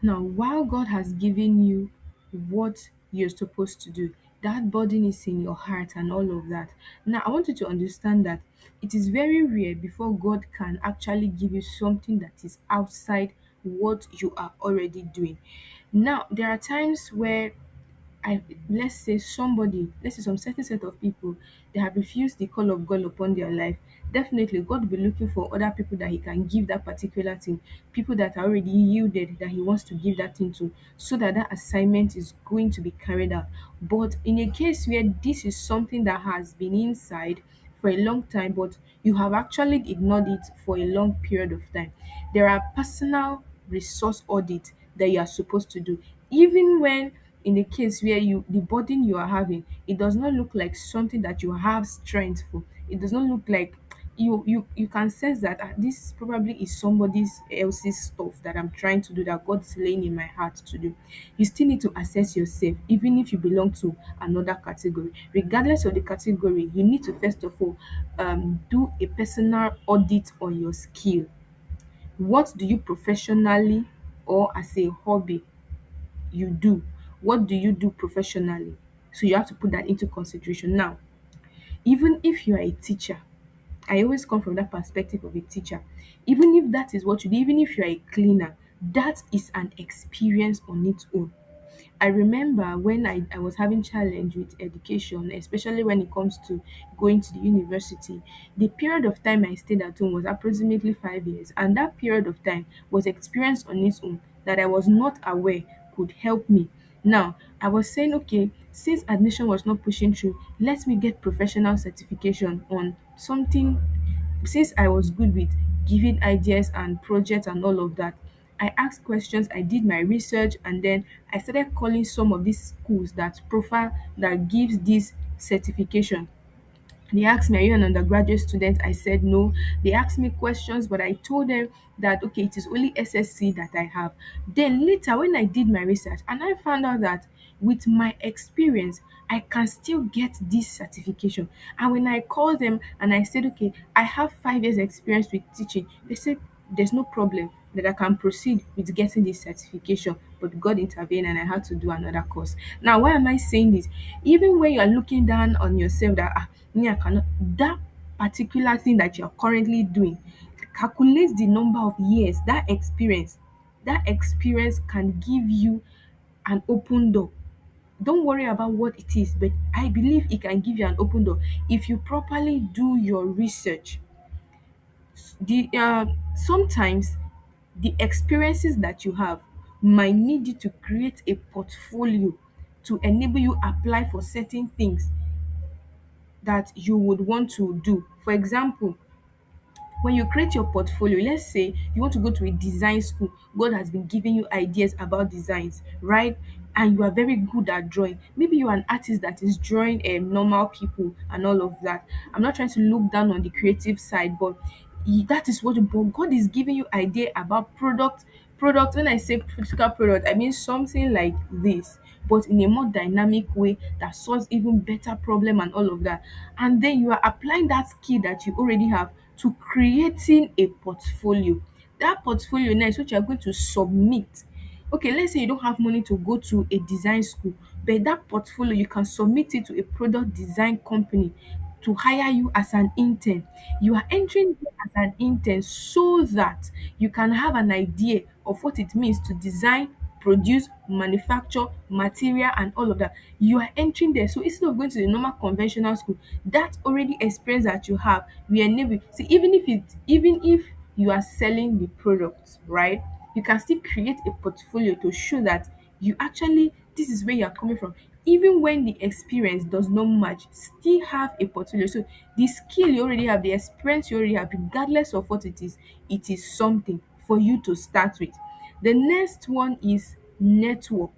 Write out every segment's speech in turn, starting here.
Now, while God has given you what you're supposed to do, that burden is in your heart and all of that. Now, I want you to understand that it is very rare before God can actually give you something that is outside what you are already doing. Now, there are times where I let's say some certain set of people, they have refused the call of God upon their life. Definitely, God will be looking for other people that He can give that particular thing, people that are already yielded that He wants to give that thing to, so that that assignment is going to be carried out. But in a case where this is something that has been inside for a long time, but you have actually ignored it for a long period of time, there are personal resource audit that you are supposed to do, even when in the case where the burden you are having, it does not look like something that you have strength for. It does not look like you can sense that this probably is somebody else's stuff that I'm trying to do, that God is laying in my heart to do. You still need to assess yourself, even if you belong to another category. Regardless of the category, you need to first of all do a personal audit on your skill. What do you professionally or as a hobby you do? What do you do professionally? So you have to put that into consideration. Now, even if you are a teacher, I always come from that perspective of a teacher. Even if that is what you do, even if you are a cleaner, that is an experience on its own. I remember when I was having challenge with education, especially when it comes to going to the university. The period of time I stayed at home was approximately 5 years, and that period of time was experience on its own that I was not aware could help me. Now, I was saying, okay, since admission was not pushing through, let me get professional certification on something. Since I was good with giving ideas and projects and all of that, I asked questions, I did my research, and then I started calling some of these schools that profile that gives this certification. They asked me, "Are you an undergraduate student?" I said no. They asked me questions, but I told them that okay, it is only SSC that I have. Then later, when I did my research, and I found out that with my experience, I can still get this certification. And when I called them and I said, okay, I have 5 years experience with teaching, they said there's no problem that I can proceed with getting this certification. But God intervened and I had to do another course. Now, why am I saying this? Even when you are looking down on yourself that me, I cannot, that particular thing that you're currently doing, calculate the number of years that experience can give you an open door. Don't worry about what it is, but I believe it can give you an open door if you properly do your research. The Sometimes the experiences that you have might need you to create a portfolio to enable you apply for certain things that you would want to do. For example, when you create your portfolio, let's say you want to go to a design school, God has been giving you ideas about designs, right? And you are very good at drawing. Maybe you're an artist that is drawing normal people and all of that. I'm not trying to look down on the creative side, but that is what, but God is giving you idea about product. When I say physical product, I mean something like this, but in a more dynamic way that solves even better problem and all of that. And then you are applying that skill that you already have to creating a portfolio. That portfolio now is what you are going to submit. Okay, let's say you don't have money to go to a design school, but that portfolio you can submit it to a product design company to hire you as an intern. You are entering there as an intern so that you can have an idea of what it means to design, produce, manufacture, material and all of that. You are entering there. So instead of going to the normal conventional school, that already experience that you have will enable you. See, even if you are selling the product, right? You can still create a portfolio to show that you actually this is where you are coming from. Even when the experience does not match, still have a portfolio. So the skill you already have, the experience you already have, regardless of what it is something for you to start with. The next one is network.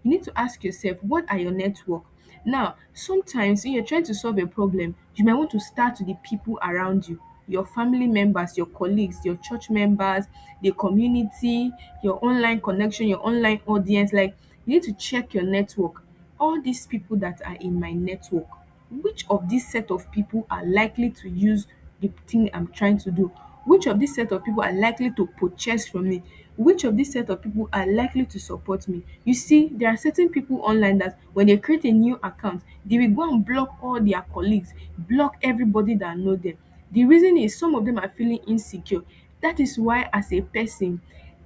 You need to ask yourself, what are your network? Now, sometimes when you're trying to solve a problem, you might want to start with the people around you, your family members, your colleagues, your church members, the community, your online connection, your online audience. Like, you need to check your network. All these people that are in my network, which of this set of people are likely to use the thing I'm trying to do? Which of this set of people are likely to purchase from me? which of this set of people are likely to support me. You see, there are certain people online that when they create a new account, they will go and block all their colleagues, block everybody that know them. The reason is some of them are feeling insecure. That is why, as a person,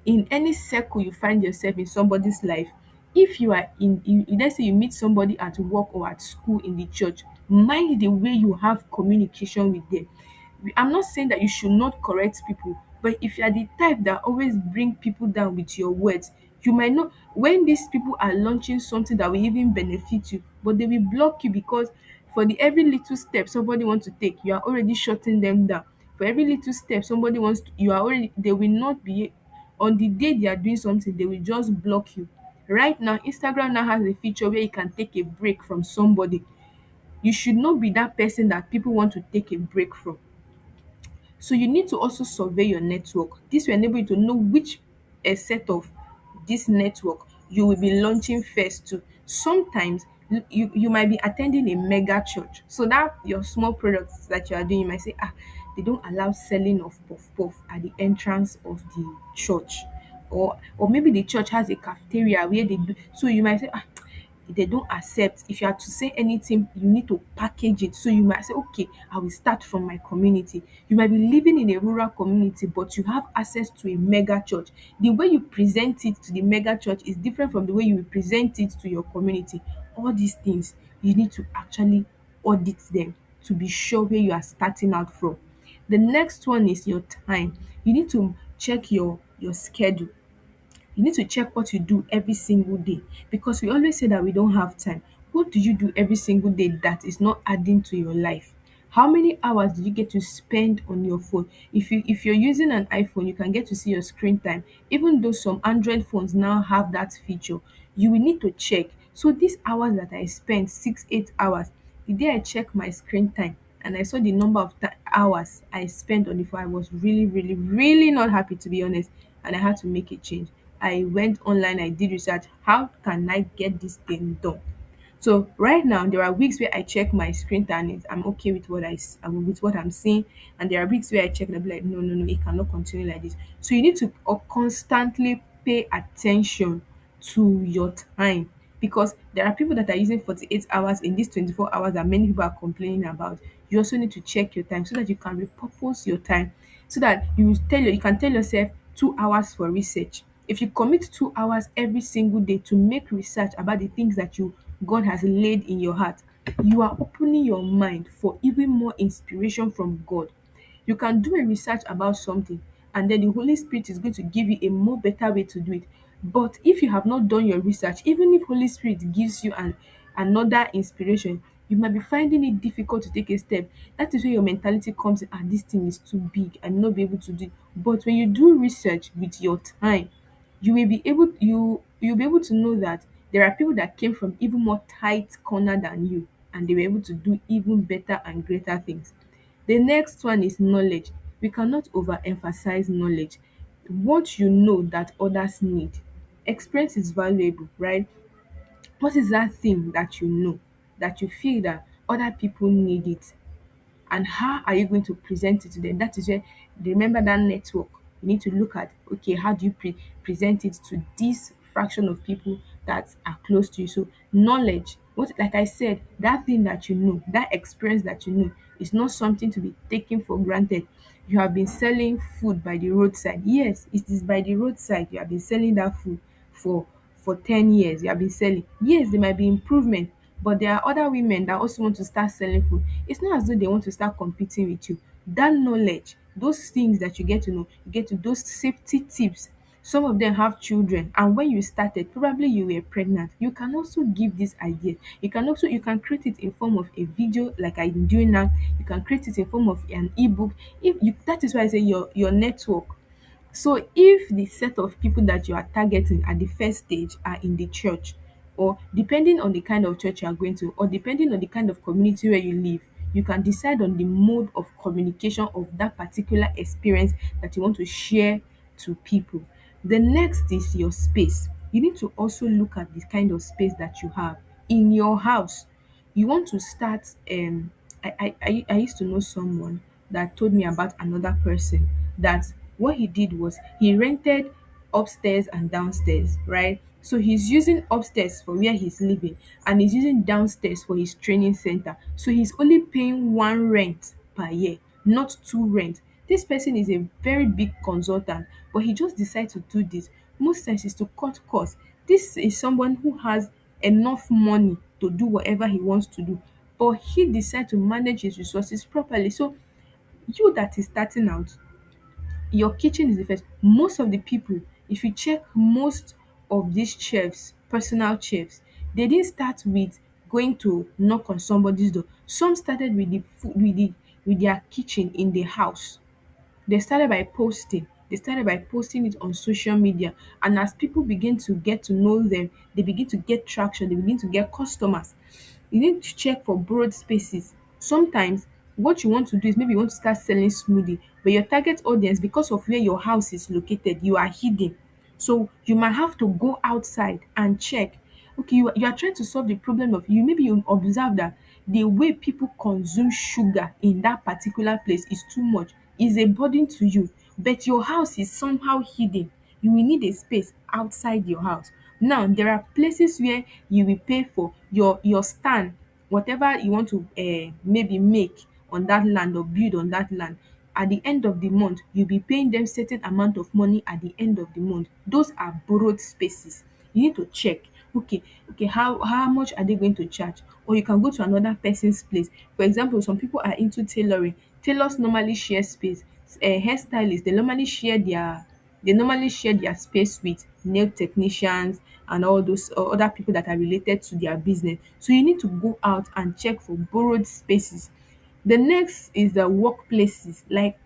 in any circle you find yourself in somebody's life, if you are let's say you meet somebody at work or at school, in the church, mind the way you have communication with them. I'm not saying that you should not correct people, but if you are the type that always bring people down with your words, you might not, when these people are launching something that will even benefit you, but they will block you because for the every little step somebody wants to take, you are already shutting them down. For every little step somebody wants to, you are already, they will not be, on the day they are doing something, they will just block you. Right now, Instagram now has a feature where you can take a break from somebody. You should not be that person that people want to take a break from. So you need to also survey your network. This will enable you to know which set of this network you will be launching first to. Sometimes you might be attending a mega church. So that your small products that you are doing, you might say, they don't allow selling of puff puff at the entrance of the church. Or maybe the church has a cafeteria where they do, so you might say, they don't accept. If you are to say anything, you need to package it. So you might say, okay, I will start from my community. You might be living in a rural community, but you have access to a mega church. The way you present it to the mega church is different from the way you will present it to your community. All these things, you need to actually audit them to be sure where you are starting out from. The next one is your time. You need to check your schedule. You need to check what you do every single day, because we always say that we don't have time. What do you do every single day that is not adding to your life? How many hours do you get to spend on your phone? If you're using an iPhone, you can get to see your screen time. Even though some Android phones now have that feature, you will need to check. So these hours that I spent, 6 8 hours, the day I check my screen time and I saw the number of hours I spent on the phone, I was really, really, really not happy, to be honest, and I had to make a change. I went online, I did research. How can I get this thing done? So right now, there are weeks where I check my screen time and I'm okay with with what I'm seeing, and there are weeks where I check and I be like, no, no, no, it cannot continue like this. So you need to constantly pay attention to your time, because there are people that are using 48 hours in these 24 hours that many people are complaining about. You also need to check your time so that you can repurpose your time, so that you can tell yourself 2 hours for research. If you commit 2 hours every single day to make research about the things that you God has laid in your heart, you are opening your mind for even more inspiration from God. You can do a research about something, and then the Holy Spirit is going to give you a more better way to do it. But if you have not done your research, even if Holy Spirit gives you another inspiration, you might be finding it difficult to take a step. That is where your mentality comes in, this thing is too big, I'm not be able to do it. But when you do research with your time, you'll be able to know that there are people that came from even more tight corner than you, and they were able to do even better and greater things. The next one is knowledge. We cannot overemphasize knowledge. What you know that others need. Experience is valuable, right? What is that thing that you know that you feel that other people need it? And how are you going to present it to them? That is where, remember that network, you need to look at, okay, how do you present it to this fraction of people that are close to you. So knowledge, what, like I said, that thing that you know, that experience that you know, is not something to be taken for granted. You have been selling food by the roadside. Yes, it is by the roadside. You have been selling that food for 10 years. You have been selling. Yes, there might be improvement, but there are other women that also want to start selling food. It's not as though they want to start competing with you. That knowledge, those things that you get to know, you get to those safety tips. Some of them have children, and when you started, probably you were pregnant. You can also give this idea. You can create it in form of a video like I'm doing now. You can create it in form of an ebook. If you, that is why I say your network. So if the set of people that you are targeting at the first stage are in the church, or depending on the kind of church you are going to, or depending on the kind of community where you live, you can decide on the mode of communication of that particular experience that you want to share to people. The next is your space. You need to also look at the kind of space that you have in your house. You want to start I used to know someone that told me about another person that what he did was he rented upstairs and downstairs, right? So he's using upstairs for where he's living and he's using downstairs for his training center. So he's only paying one rent per year, not two rent. This person is a very big consultant, but he just decided to do this. Most times is to cut costs. This is someone who has enough money to do whatever he wants to do, but he decided to manage his resources properly. So you that is starting out, your kitchen is the first. Most of the people, if you check most of these chefs, personal chefs, they didn't start with going to knock on somebody's door. Some started with the food, with their kitchen in the house. They started by posting. They started by posting it on social media. And as people begin to get to know them, they begin to get traction, they begin to get customers. You need to check for borrowed spaces. Sometimes what you want to do is maybe you want to start selling smoothie, but your target audience, because of where your house is located, you are hidden. So you might have to go outside and check. Okay, you are trying to solve the problem of you. Maybe you observe that the way people consume sugar in that particular place is too much, is a burden to you, but your house is somehow hidden. You will need a space outside your house. Now there are places where you will pay for your stand, whatever you want to maybe make on that land or build on that land. At the end of the month, you'll be paying them certain amount of money at the end of the month. Those are borrowed spaces. You need to check. Okay, how much are they going to charge? Or you can go to another person's place. For example, some people are into tailoring. Tailors normally share space. Hairstylists, they normally share their space with nail technicians and all those other people that are related to their business. So you need to go out and check for borrowed spaces. The next is the workplaces, like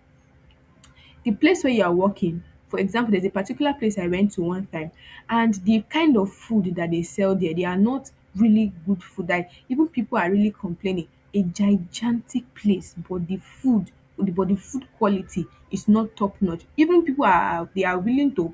the place where you are working. For example, there's a particular place I went to one time, and the kind of food that they sell there, they are not really good food. Like even people are really complaining. A gigantic place, but the food quality is not top notch. Even people are willing to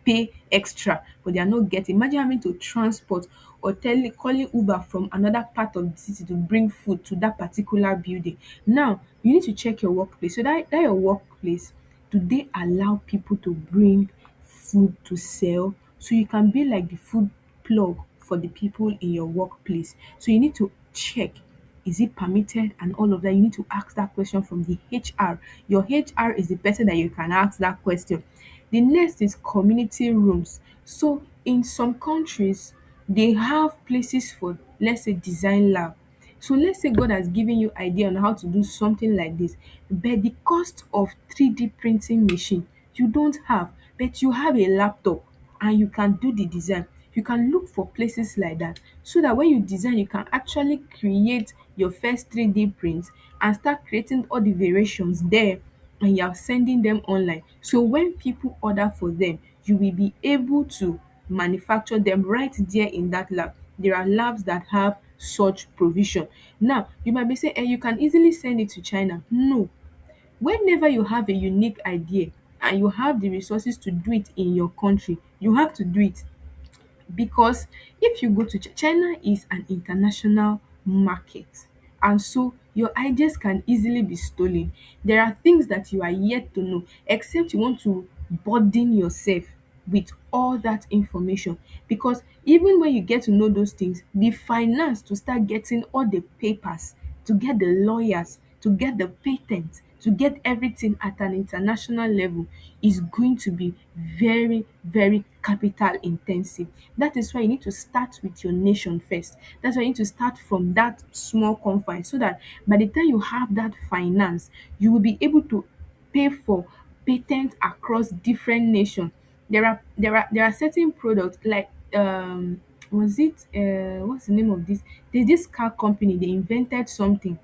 pay extra, but they are not getting. Imagine having to transport or calling Uber from another part of the city to bring food to that particular building. Now you need to check your workplace. So that your workplace, do they allow people to bring food to sell? So you can be like the food plug for the people in your workplace. So you need to check, is it permitted and all of that. You need to ask that question from the HR. Your HR is the person that you can ask that question. The next is community rooms. So in some countries, they have places for, let's say, design lab. So let's say God has given you idea on how to do something like this, but the cost of 3D printing machine you don't have, but you have a laptop and you can do the design. You can look for places like that, so that when you design, you can actually create your first 3D print and start creating all the variations there, and you are sending them online. So when people order for them, you will be able to manufacture them right there in that lab. There are labs that have such provision. Now you might be saying, you can easily send it to China. No. Whenever you have a unique idea and you have the resources to do it in your country, you have to do it, because if you go to China is an international market, and so your ideas can easily be stolen. There are things that you are yet to know, except you want to burden yourself with all that information, because even when you get to know those things, the finance to start getting all the papers, to get the lawyers, to get the patent, to get everything at an international level is going to be very, very capital intensive. That is why you need to start with your nation first. That's why you need to start from that small confine, so that by the time you have that finance, you will be able to pay for patent across different nations. There are certain products like was it what's the name of this? There's this car company, they invented something.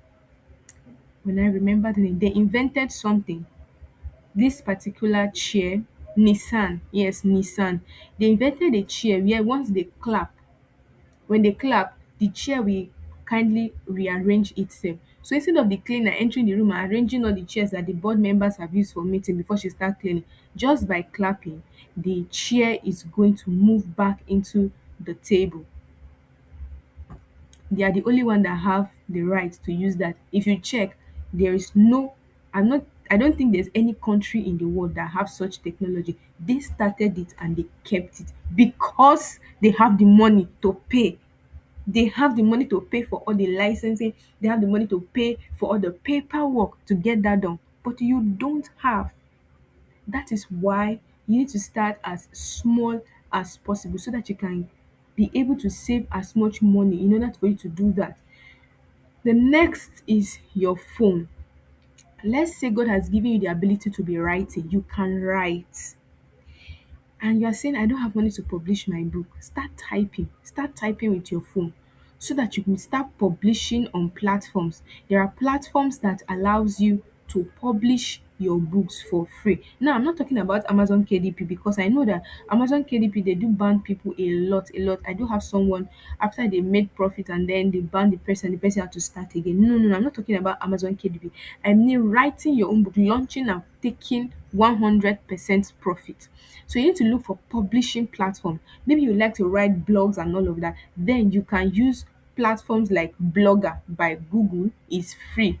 When I remember the name, they invented something. This particular chair, Nissan, yes, Nissan. They invented a chair where once they clap, when they clap, the chair will kindly rearrange itself. So instead of the cleaner entering the room and arranging all the chairs that the board members have used for meeting before she start cleaning, just by clapping, the chair is going to move back into the table. They are the only one that have the right to use that. If you check, there is no, I don't think there's any country in the world that have such technology. They started it and they kept it because they have the money to pay. They have the money to pay for all the licensing. They have the money to pay for all the paperwork to get that done. But you don't have. That is why you need to start as small as possible so that you can be able to save as much money in order for you to do that. The next is your phone. Let's say God has given you the ability to be writing. You can write and you are saying, I don't have money to publish my book. Start typing with your phone so that you can start publishing on platforms. There are platforms that allows you to publish your books for free. Now, I'm not talking about Amazon KDP because I know that Amazon KDP, they do ban people a lot. I do have someone after they made profit and then they ban the person had to start again. No, I'm not talking about Amazon KDP. I mean writing your own book, launching and taking 100% profit. So you need to look for publishing platform. Maybe you like to write blogs and all of that. Then you can use platforms like Blogger by Google is free.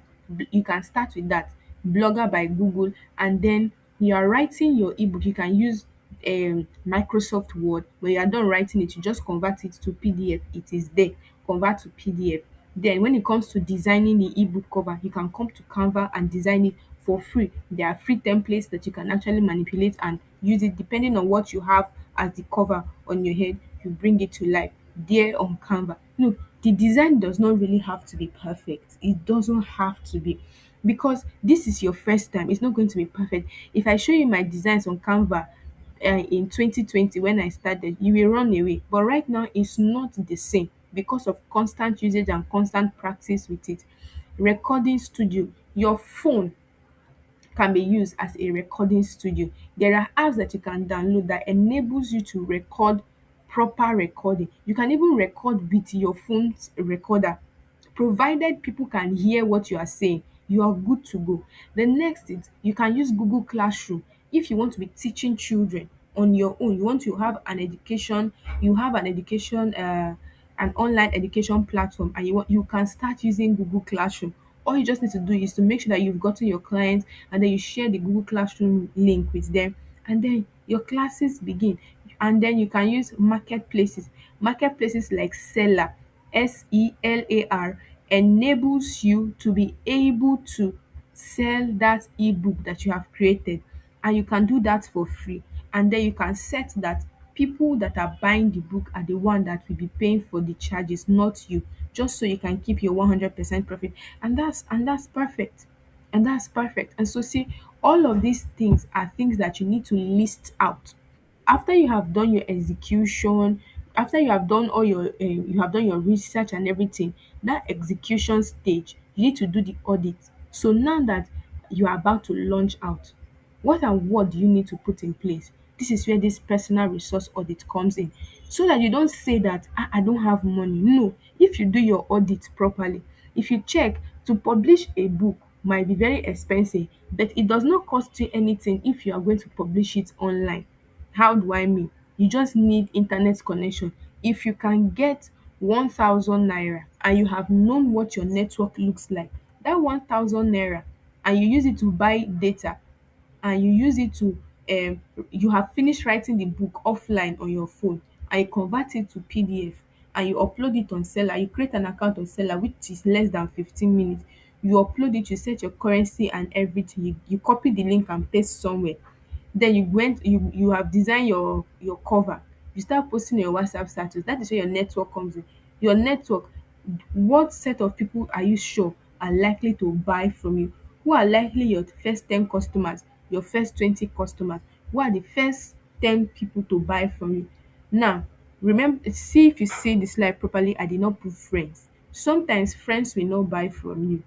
You can start with that. Blogger by Google, and then you are writing your ebook. You can use Microsoft Word. When you are done writing it, you just convert it to PDF. It is there. Convert to PDF. Then when it comes to designing the ebook cover, you can come to Canva and design it for free. There are free templates that you can actually manipulate and use it depending on what you have as the cover on your head. You bring it to life there on Canva. Look, the design does not really have to be perfect. It doesn't have to be, because this is your first time. It's not going to be perfect. If I show you my designs on Canva in 2020 when I started, you will run away. But right now, it's not the same because of constant usage and constant practice with it. Recording studio, your phone can be used as a recording studio. There are apps that you can download that enables you to record proper recording. You can even record with your phone's recorder. Provided people can hear what you are saying, you are good to go. The next is you can use Google Classroom if you want to be teaching children on your own. You want to have an education, you have an online education platform, and you can start using Google Classroom. All you just need to do is to make sure that you've gotten your clients and then you share the Google Classroom link with them, and then your classes begin. And then you can use marketplaces like Selar enables you to be able to sell that ebook that you have created, and you can do that for free. And then you can set that people that are buying the book are the one that will be paying for the charges, not you, just so you can keep your 100% profit. And that's perfect. And so see, all of these things are things that you need to list out after you have done your execution, after you have done all your you have done your research and everything. That execution stage, you need to do the audit. So now that you are about to launch out, what and what do you need to put in place? This is where this personal resource audit comes in, so that you don't say that, I don't have money. No, if you do your audit properly, if you check, to publish a book might be very expensive, but it does not cost you anything if you are going to publish it online. How do I mean? You just need internet connection. If you can get 1,000 naira and you have known what your network looks like, that 1,000 naira, and you use it to buy data, and you use it to you have finished writing the book offline on your phone, and you convert it to PDF, and you upload it on Seller. You create an account on Seller, which is less than 15 minutes. You upload it, you set your currency and everything. You copy the link and paste somewhere. Then you have designed your cover. You start posting your WhatsApp status. That is where your network comes in. Your network, what set of people are you sure are likely to buy from you? Who are likely your first 10 customers, your first 20 customers? Who are the first 10 people to buy from you? Now, remember, see, if you see the slide properly, I did not put friends. Sometimes friends will not buy from you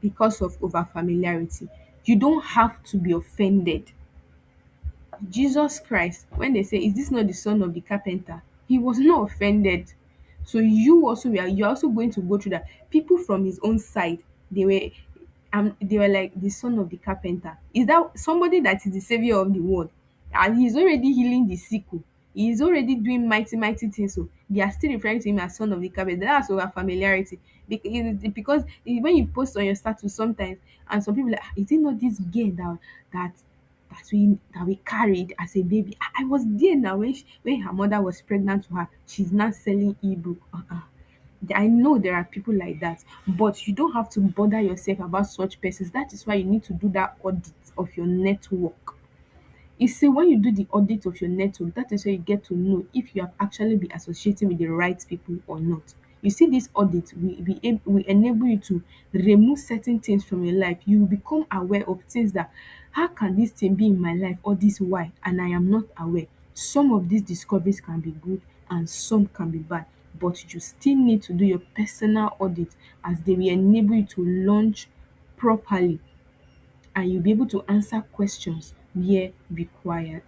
because of over familiarity. You don't have to be offended. Jesus Christ, when they say, is this not the son of the carpenter? He was not offended. So you're also going to go through that. People from his own side, they were they were like, the son of the carpenter. Is that somebody that is the savior of the world? And he's already healing the sick. Oh. He is already doing mighty, mighty things. So they are still referring to him as son of the carpet. That's our familiarity. Because when you post on your status sometimes, and some people like, "Ah, is it not this girl that that we carried as a baby? I was there now when when her mother was pregnant to her. She's not selling ebook. I know there are people like that, but you don't have to bother yourself about such persons. That is why you need to do that audit of your network. You see, when you do the audit of your network, that is where you get to know if you have actually been associating with the right people or not. You see, this audit will enable you to remove certain things from your life. You will become aware of things that, how can this thing be in my life all this while and I am not aware? Some of these discoveries can be good and some can be bad, but you still need to do your personal audit, as they will enable you to launch properly and you'll be able to answer questions where required.